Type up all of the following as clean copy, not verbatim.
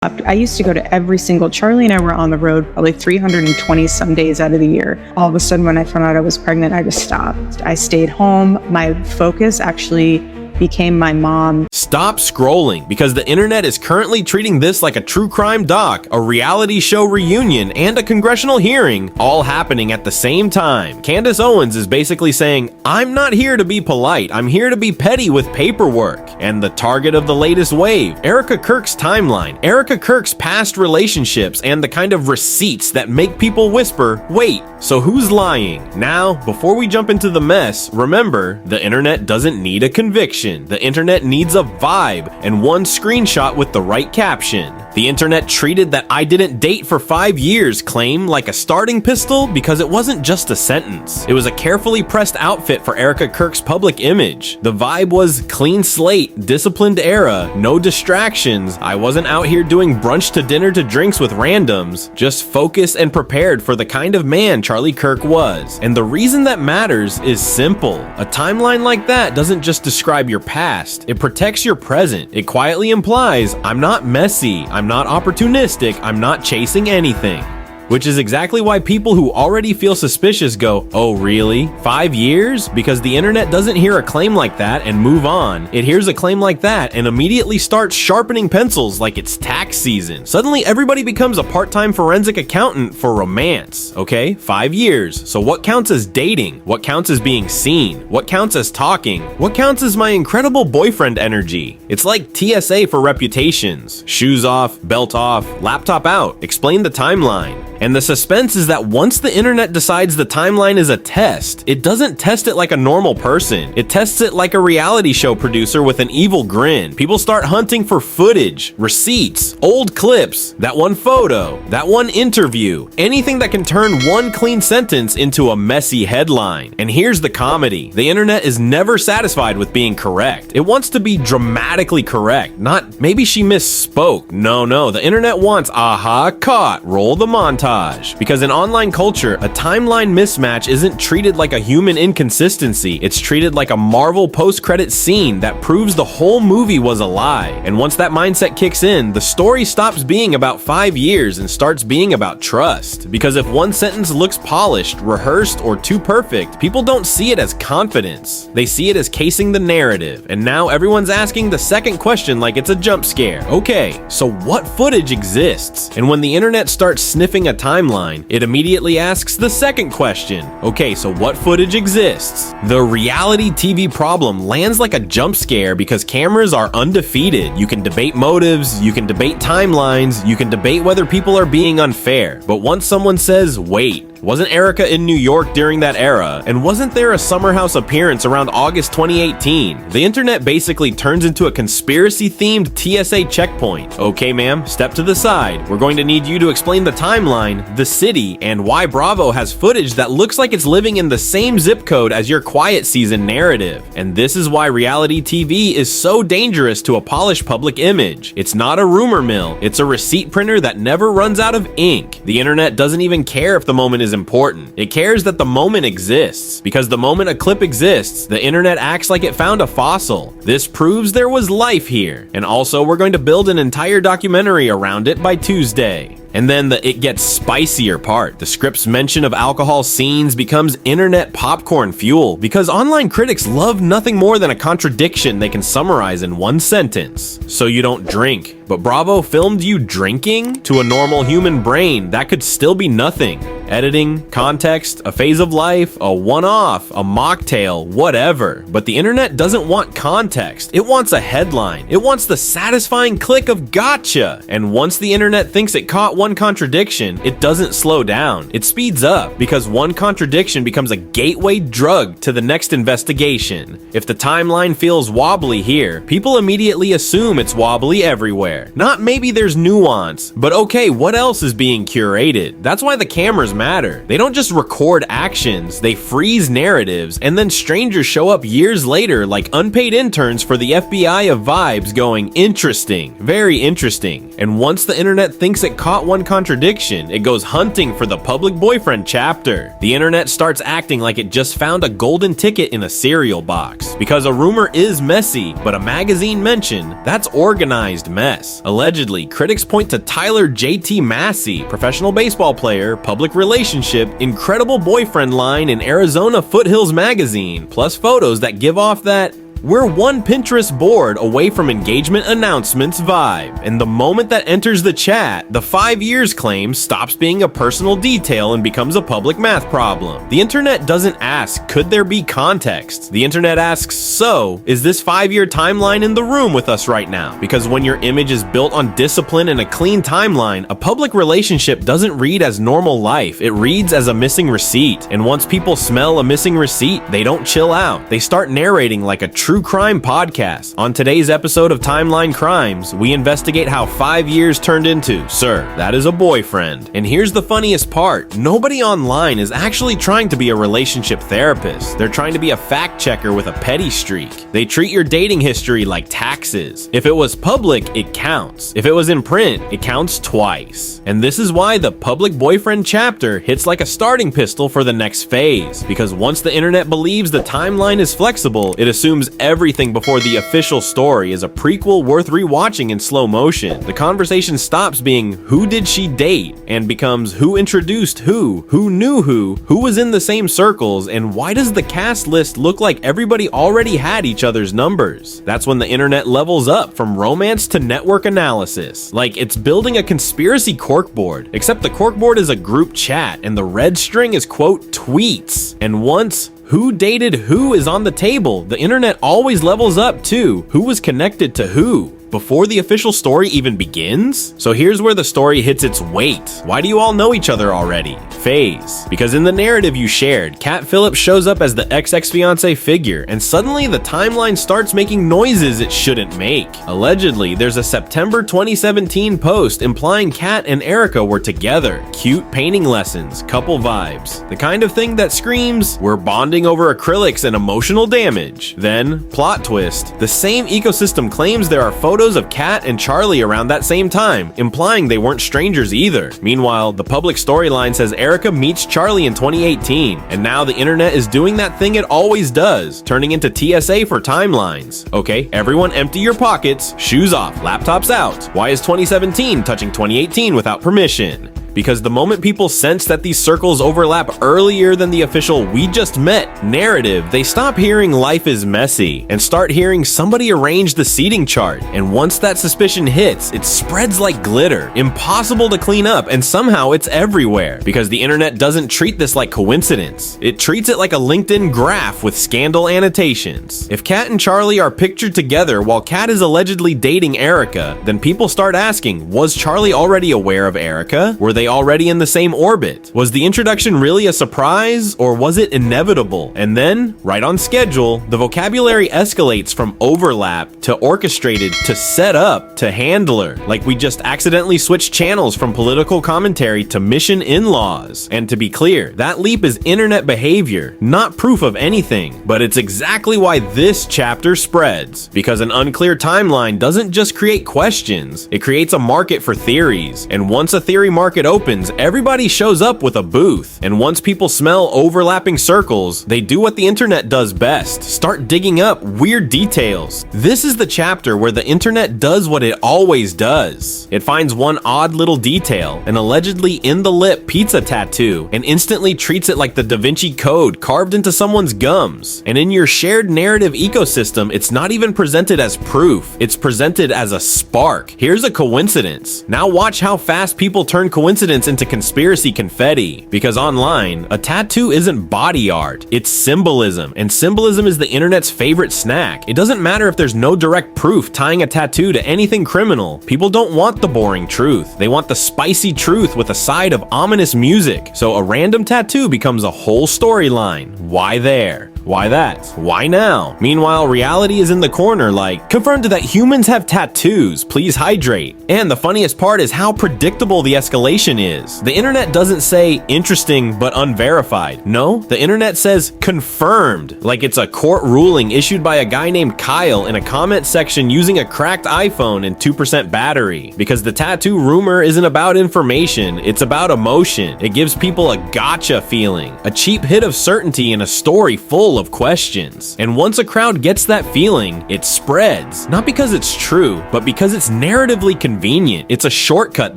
I used to go to every single, Charlie and I were on the road probably 320 some days out of the year. All of a sudden, when I found out I was pregnant, I just stopped. I stayed home. My focus actually became my mom. Stop scrolling, because the internet is currently treating this like a true crime doc, a reality show reunion, and a congressional hearing, all happening at the same time. Candace Owens is basically saying, I'm not here to be polite, I'm here to be petty with paperwork. And the target of the latest wave, Erika Kirk's timeline, Erika Kirk's past relationships, and the kind of receipts that make people whisper, wait, so who's lying? Now, before we jump into the mess, remember, the internet doesn't need a conviction. The internet needs a vibe and one screenshot with the right caption. The internet treated that I didn't date for 5 years claim like a starting pistol because it wasn't just a sentence. It was a carefully pressed outfit for Erika Kirk's public image. The vibe was clean slate, disciplined era, no distractions. I wasn't out here doing brunch to dinner to drinks with randoms, just focused and prepared for the kind of man Charlie Kirk was. And the reason that matters is simple. A timeline like that doesn't just describe your past, it protects your present. It quietly implies, I'm not messy, I'm not opportunistic, I'm not chasing anything. Which is exactly why people who already feel suspicious go, oh really? 5 years? Because the internet doesn't hear a claim like that and move on. It hears a claim like that and immediately starts sharpening pencils like it's tax season. Suddenly everybody becomes a part-time forensic accountant for romance, okay? 5 years. So what counts as dating? What counts as being seen? What counts as talking? What counts as my incredible boyfriend energy? It's like TSA for reputations. Shoes off, belt off, laptop out. Explain the timeline. And the suspense is that once the internet decides the timeline is a test, it doesn't test it like a normal person. It tests it like a reality show producer with an evil grin. People start hunting for footage, receipts, old clips, that one photo, that one interview, anything that can turn one clean sentence into a messy headline. And here's the comedy. The internet is never satisfied with being correct. It wants to be dramatically correct, not maybe she misspoke. No, the internet wants aha, caught, roll the montage. Because in online culture, a timeline mismatch isn't treated like a human inconsistency, it's treated like a Marvel post-credit scene that proves the whole movie was a lie. And once that mindset kicks in, the story stops being about 5 years and starts being about trust. Because if one sentence looks polished, rehearsed, or too perfect, people don't see it as confidence. They see it as casing the narrative. And now everyone's asking the second question like it's a jump scare. Okay, so what footage exists? And when the internet starts sniffing a timeline, it immediately asks the second question. Okay, so what footage exists? The reality TV problem lands like a jump scare because cameras are undefeated. You can debate motives, you can debate timelines, you can debate whether people are being unfair. But once someone says, wait, wasn't Erika in New York during that era? And wasn't there a summer house appearance around August 2018? The internet basically turns into a conspiracy-themed TSA checkpoint. Okay, ma'am, step to the side. We're going to need you to explain the timeline, the city, and why Bravo has footage that looks like it's living in the same zip code as your quiet season narrative. And this is why reality TV is so dangerous to a polished public image. It's not a rumor mill, it's a receipt printer that never runs out of ink. The internet doesn't even care if the moment is important. It cares that the moment exists, because the moment a clip exists, the internet acts like it found a fossil. This proves there was life here, and also we're going to build an entire documentary around it by Tuesday. And then the it gets spicier part. The script's mention of alcohol scenes becomes internet popcorn fuel because online critics love nothing more than a contradiction they can summarize in one sentence. So you don't drink. But Bravo filmed you drinking? To a normal human brain, that could still be nothing. Editing, context, a phase of life, a one-off, a mocktail, whatever. But the internet doesn't want context. It wants a headline. It wants the satisfying click of gotcha. And once the internet thinks it caught one contradiction, it doesn't slow down. It speeds up because one contradiction becomes a gateway drug to the next investigation. If the timeline feels wobbly here, people immediately assume it's wobbly everywhere. Not maybe there's nuance, but okay, what else is being curated? That's why the cameras matter. They don't just record actions, they freeze narratives, and then strangers show up years later like unpaid interns for the FBI of vibes going, interesting, very interesting. And once the internet thinks it caught one contradiction, it goes hunting for the public boyfriend chapter. The internet starts acting like it just found a golden ticket in a cereal box. Because a rumor is messy, but a magazine mention, that's organized mess. Allegedly, critics point to Tyler J.T. Massey, professional baseball player, public relationship, incredible boyfriend line in Arizona Foothills magazine, plus photos that give off that we're one Pinterest board away from engagement announcements vibe, and the moment that enters the chat, the 5 years claim stops being a personal detail and becomes a public math problem. The internet doesn't ask, could there be context? The internet asks, so, is this 5-year timeline in the room with us right now? Because when your image is built on discipline and a clean timeline, a public relationship doesn't read as normal life, it reads as a missing receipt. And once people smell a missing receipt, they don't chill out. They start narrating like a true crime podcast. On today's episode of Timeline Crimes, we investigate how 5 years turned into, sir, that is a boyfriend. And here's the funniest part. Nobody online is actually trying to be a relationship therapist. They're trying to be a fact checker with a petty streak. They treat your dating history like taxes. If it was public, it counts. If it was in print, it counts twice. And this is why the public boyfriend chapter hits like a starting pistol for the next phase. Because once the internet believes the timeline is flexible, it assumes everything before the official story is a prequel worth rewatching in slow motion. The conversation stops being who did she date and becomes who introduced who knew who was in the same circles, and why does the cast list look like everybody already had each other's numbers? That's when the internet levels up from romance to network analysis. Like it's building a conspiracy corkboard, except the corkboard is a group chat and the red string is quote tweets. And once who dated who is on the table, the internet always levels up to who was connected to who before the official story even begins? So here's where the story hits its weight. Why do you all know each other already? Phase. Because in the narrative you shared, Kat Phillips shows up as the ex-Fiancé figure, and suddenly the timeline starts making noises it shouldn't make. Allegedly, there's a September 2017 post implying Kat and Erika were together. Cute painting lessons, couple vibes. The kind of thing that screams, we're bonding over acrylics and emotional damage. Then, plot twist, the same ecosystem claims there are photos of Kat and Charlie around that same time, implying they weren't strangers either. Meanwhile, the public storyline says Erika meets Charlie in 2018, and now the internet is doing that thing it always does, turning into TSA for timelines. Okay, everyone empty your pockets, shoes off, laptops out. Why is 2017 touching 2018 without permission? Because the moment people sense that these circles overlap earlier than the official "we just met" narrative, they stop hearing life is messy and start hearing somebody arrange the seating chart. And once that suspicion hits, it spreads like glitter, impossible to clean up, and somehow it's everywhere. Because the internet doesn't treat this like coincidence. It treats it like a LinkedIn graph with scandal annotations. If Kat and Charlie are pictured together while Kat is allegedly dating Erika, then people start asking, was Charlie already aware of Erika? Were they already in the same orbit? Was the introduction really a surprise, or was it inevitable? And then, right on schedule, the vocabulary escalates from overlap to orchestrated to set up to handler, like we just accidentally switched channels from political commentary to mission in-laws. And to be clear, that leap is internet behavior, not proof of anything, but it's exactly why this chapter spreads. Because an unclear timeline doesn't just create questions, it creates a market for theories. And once a theory market opens, everybody shows up with a booth. And once people smell overlapping circles, they do what the internet does best, start digging up weird details. This is the chapter where the internet does what it always does. It finds one odd little detail, an allegedly in the lip pizza tattoo, and instantly treats it like the Da Vinci Code carved into someone's gums. And in your shared narrative ecosystem, it's not even presented as proof, it's presented as a spark. Here's a coincidence. Now watch how fast people turn coincidence into conspiracy confetti. Because online, a tattoo isn't body art, it's symbolism. And symbolism is the internet's favorite snack. It doesn't matter if there's no direct proof tying a tattoo to anything criminal. People don't want the boring truth. They want the spicy truth with a side of ominous music. So a random tattoo becomes a whole storyline. Why there? Why that? Why now? Meanwhile, reality is in the corner like, confirmed that humans have tattoos, please hydrate. And the funniest part is how predictable the escalation is. The internet doesn't say interesting but unverified. No, the internet says confirmed, like it's a court ruling issued by a guy named Kyle in a comment section using a cracked iPhone and 2% battery. Because the tattoo rumor isn't about information, it's about emotion. It gives people a gotcha feeling, a cheap hit of certainty in a story full of questions. And once a crowd gets that feeling, it spreads. Not because it's true, but because it's narratively convenient. It's a shortcut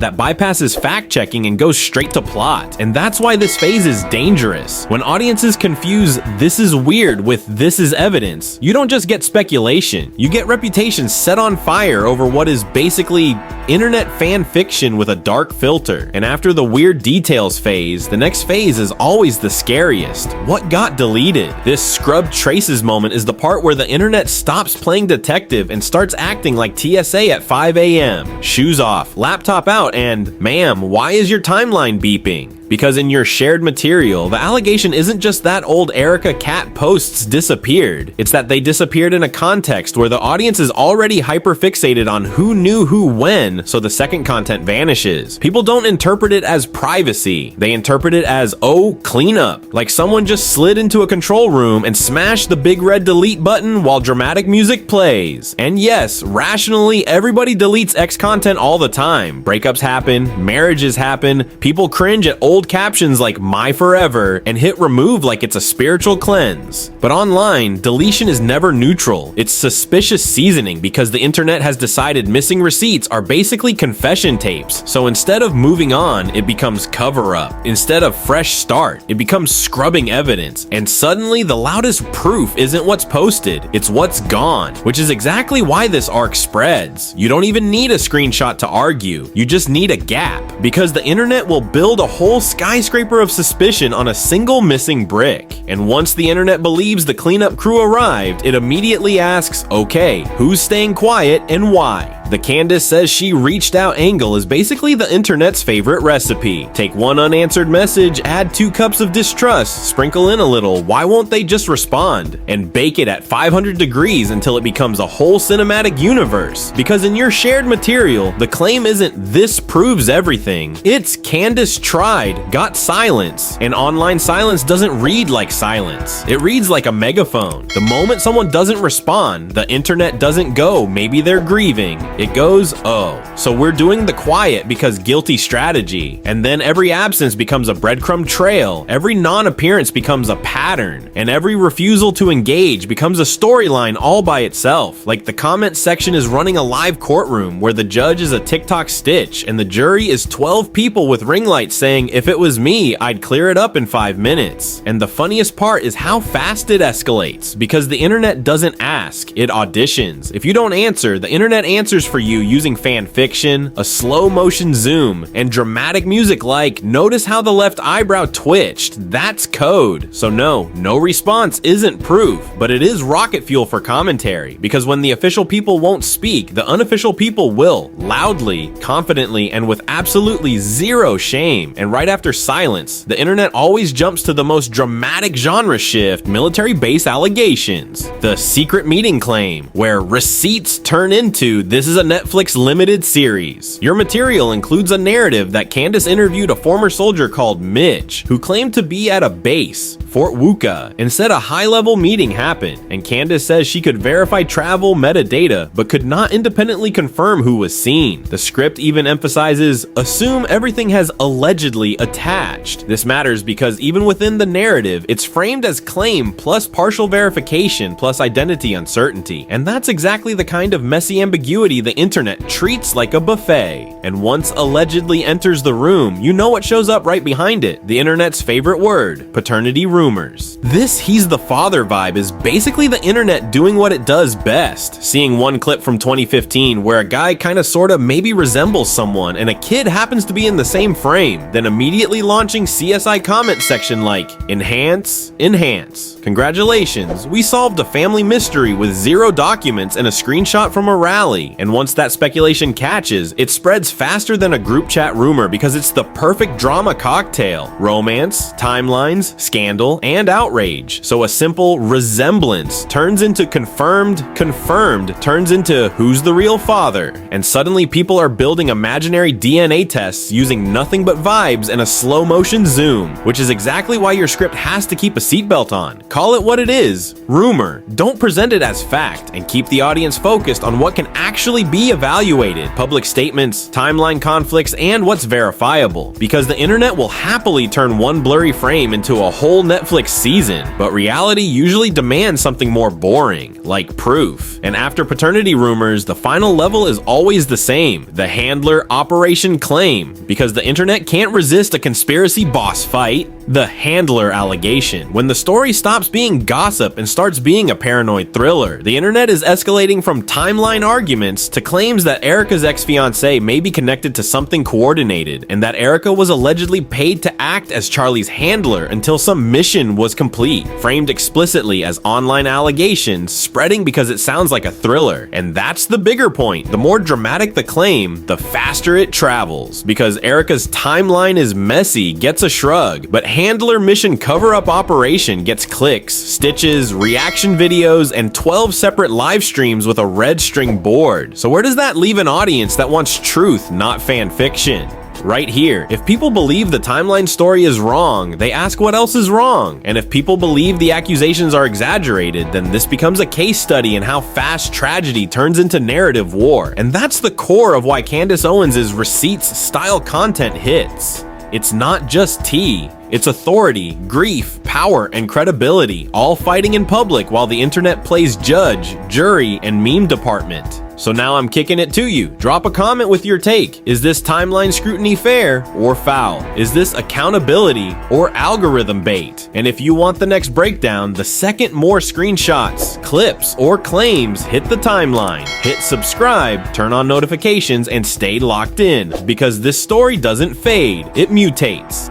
that bypasses fact-checking and goes straight to plot. And that's why this phase is dangerous. When audiences confuse "this is weird" with "this is evidence," you don't just get speculation, you get reputations set on fire over what is basically internet fan fiction with a dark filter. And after the weird details phase, the next phase is always the scariest. What got deleted? This scrubbed traces moment is the part where the internet stops playing detective and starts acting like TSA at 5 a.m. Shoes off, laptop out, and "ma'am, why is your timeline beeping?" Because in your shared material, the allegation isn't just that old Erika cat posts disappeared. It's that they disappeared in a context where the audience is already hyperfixated on who knew who when, so the second content vanishes. People don't interpret it as privacy. They interpret it as, oh, cleanup. Like someone just slid into a control room and smashed the big red delete button while dramatic music plays. And yes, rationally, everybody deletes X content all the time. Breakups happen, marriages happen, people cringe at old captions like "my forever" and hit remove like it's a spiritual cleanse. But online, deletion is never neutral. It's suspicious seasoning because the internet has decided missing receipts are basically confession tapes. So instead of moving on, it becomes cover up. Instead of fresh start, it becomes scrubbing evidence. And suddenly the loudest proof isn't what's posted, it's what's gone, which is exactly why this arc spreads. You don't even need a screenshot to argue. You just need a gap, because the internet will build a whole skyscraper of suspicion on a single missing brick. And once the internet believes the cleanup crew arrived, it immediately asks, okay, who's staying quiet and why? The Candace says she reached out angle is basically the internet's favorite recipe. Take one unanswered message, add 2 cups of distrust, sprinkle in a little "why won't they just respond?" and bake it at 500 degrees until it becomes a whole cinematic universe. Because in your shared material, the claim isn't "this proves everything," it's "Candace tried, got silence." And online silence doesn't read like silence. It reads like a megaphone. The moment someone doesn't respond, the internet doesn't go, maybe they're grieving. It goes, oh. So we're doing the quiet because guilty strategy. And then every absence becomes a breadcrumb trail. Every non-appearance becomes a pattern. And every refusal to engage becomes a storyline all by itself. Like the comment section is running a live courtroom where the judge is a TikTok stitch and the jury is 12 people with ring lights saying, if it was me, I'd clear it up in 5 minutes. And the funniest part is how fast it escalates, because the internet doesn't ask, it auditions. If you don't answer, the internet answers for you using fan fiction, a slow motion zoom, and dramatic music like, notice how the left eyebrow twitched, that's code. So no response isn't proof, but it is rocket fuel for commentary, because when the official people won't speak, the unofficial people will, loudly, confidently, and with absolutely zero shame. And right after silence, the internet always jumps to the most dramatic genre shift, military base allegations. The secret meeting claim, where receipts turn into, this is a Netflix limited series. Your material includes a narrative that Candace interviewed a former soldier called Mitch, who claimed to be at a base, Fort Wuka, and said a high-level meeting happened. And Candace says she could verify travel metadata, but could not independently confirm who was seen. The script even emphasizes, assume everything has allegedly attached. This matters because even within the narrative, it's framed as claim plus partial verification plus identity uncertainty. And that's exactly the kind of messy ambiguity the internet treats like a buffet. And once allegedly enters the room, you know what shows up right behind it. The internet's favorite word, paternity rumors. This he's the father vibe is basically the internet doing what it does best. Seeing one clip from 2015 where a guy kinda sorta maybe resembles someone and a kid happens to be in the same frame, then immediately launching CSI comment section like, enhance. Congratulations, we solved a family mystery with 0 documents and a screenshot from a rally. And once that speculation catches, it spreads faster than a group chat rumor because it's the perfect drama cocktail. Romance, timelines, scandal, and outrage. So a simple resemblance turns into confirmed turns into who's the real father. And suddenly people are building imaginary DNA tests using nothing but vibes and a slow motion zoom, which is exactly why your script has to keep a seatbelt on. Call it what it is, rumor. Don't present it as fact, and keep the audience focused on what can actually be evaluated, public statements, timeline conflicts, and what's verifiable. Because the internet will happily turn one blurry frame into a whole Netflix season, but reality usually demands something more boring, like proof. And after paternity rumors, the final level is always the same, the handler operation claim, because the internet can't resist a conspiracy boss fight. The handler allegation. When the story stops being gossip and starts being a paranoid thriller, the internet is escalating from timeline arguments to claims that Erika's ex-fiancé may be connected to something coordinated, and that Erika was allegedly paid to act as Charlie's handler until some mission was complete, framed explicitly as online allegations, spreading because it sounds like a thriller. And that's the bigger point. The more dramatic the claim, the faster it travels, because Erika's timeline is messy gets a shrug, but handler mission cover-up operation gets clicks, stitches, reaction videos, and 12 separate live streams with a red string board. So where does that leave an audience that wants truth, not fan fiction? Right here. If people believe the timeline story is wrong, they ask what else is wrong. And if people believe the accusations are exaggerated, then this becomes a case study in how fast tragedy turns into narrative war. And that's the core of why Candace Owens' receipts-style content hits. It's not just tea. It's authority, grief, power, and credibility, all fighting in public while the internet plays judge, jury, and meme department. So now I'm kicking it to you. Drop a comment with your take. Is this timeline scrutiny fair or foul? Is this accountability or algorithm bait? And if you want the next breakdown, the second more screenshots, clips, or claims hit the timeline, hit subscribe, turn on notifications, and stay locked in, because this story doesn't fade, it mutates.